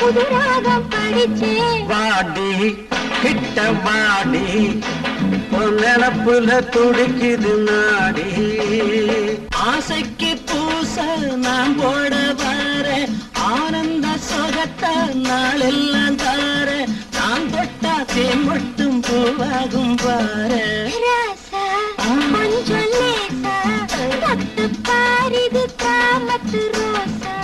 புது ராகம் படிச்சே வாடி கிட்ட வாடி நினப்புல துடிக்குது நாடி ஆசைக்கு பூச நான் போட வர ஆனந்த சுகத்தை நாளெல்லாம் தார நான் தொட்டா தேன் மட்டும் பூவாகும் பாரு கொஞ்சம் லேசா தொட்டு பாரிது காமத்து ரோசா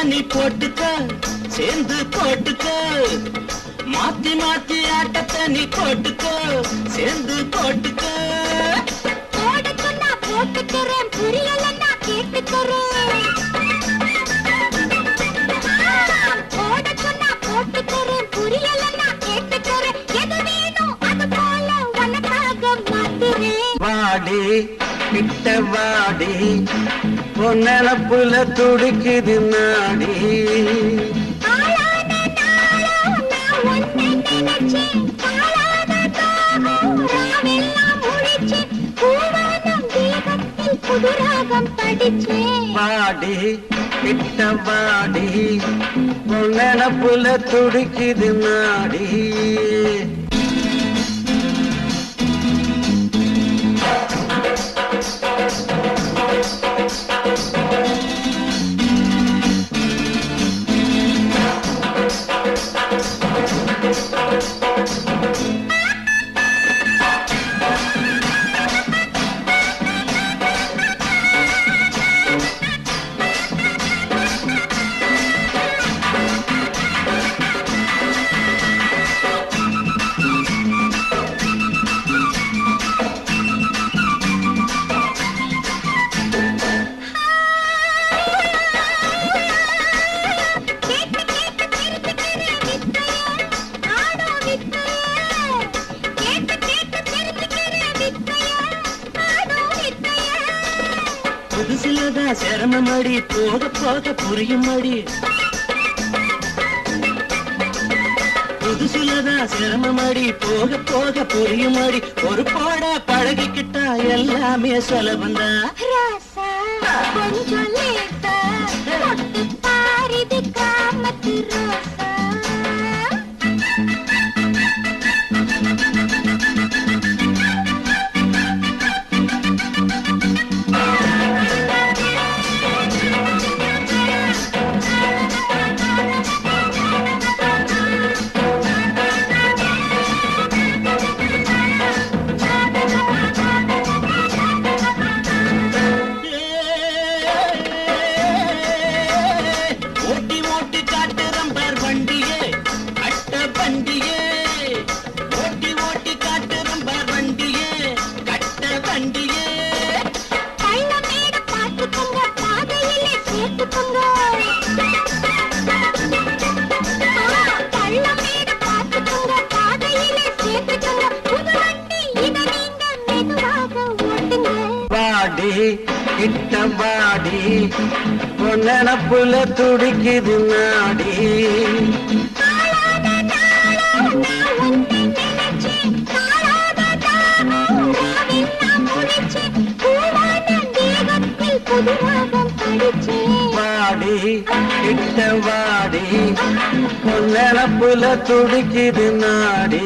நீ போட்டுக்க சேர்ந்து போட்டுக்க மாத்தி மாத்தி ஆட்டத்தை நீ போட்டுக்க சேர்ந்து போட்டுக்க போடுக்கு நான் போட்டுக்கிறேன் புரியலன்னா கேட்டுக்கிறேன் போடுக்கு நான் போட்டுக்கிறேன் புரியலன்னா கேட்டுக்கிறேன் எது வேணும் அது போல உனக்காக மாத்துறேன் வாடி கிட்ட வாடி பொன்னப்புல துடிக்குது நாடி வாடி கிட்ட வாடி பொன்னப்புல துடிக்குது நாடி புதுசிலதான் சிரமமடி போக போக புரியுமடி புதுசிலதான் சிரமமடி போக போக புரியுமடி ஒரு போட பழகிக்கிட்டா எல்லாமே சுலபந்தா கொஞ்சம் லேசா தொட்டு பாரிது காமத்து ரோசா வாடி கிட்ட வாடி பொன்னப்புல துடிக்குது நாடி வாடி கிட்ட வாடி பொன்னப்புல துடிக்குது நாடி